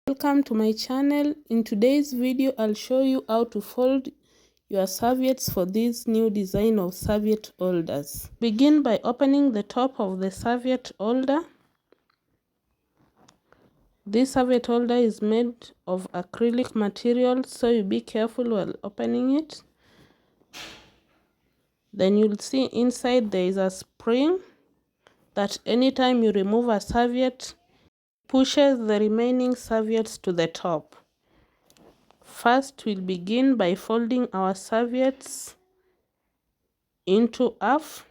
Welcome to my channel. In today's video, I'll show you how to fold your serviettes for this new design of serviette holders. Begin by opening the top of the serviette holder. This serviette holder is made of acrylic material, so you be careful while opening it. Then you'll see inside there is a spring that anytime you remove a serviette, pushes the remaining serviettes to the top. First, we'll begin by folding our serviettes into half.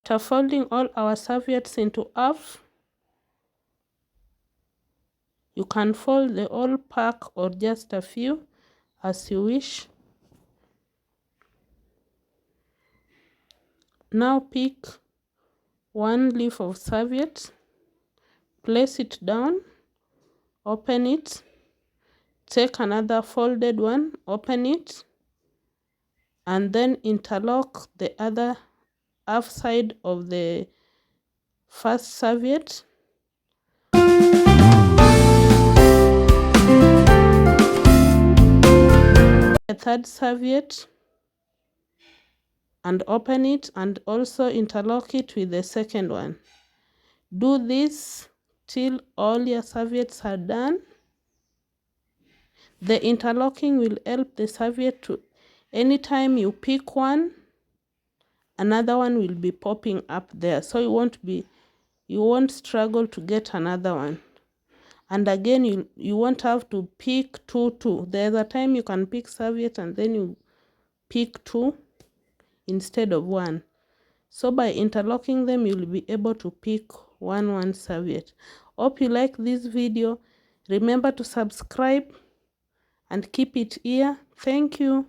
After folding all our serviettes into half, you can fold the whole pack or just a few as you wish. Now pick one leaf of serviette, place it down, open it, take another folded one, open it, and then interlock the other half side of the first serviette. The third serviette and open it and also interlock it with the second one. Do this till all your serviettes are done. The interlocking will help the serviette to, anytime you pick one, another one will be popping up there, so you won't struggle to get another one. And again, you won't have to pick two. There's a time you can pick serviette and then you pick two instead of one. So by interlocking them, you'll be able to pick one serviette. Hope you like this video. Remember to subscribe and keep it here. Thank you.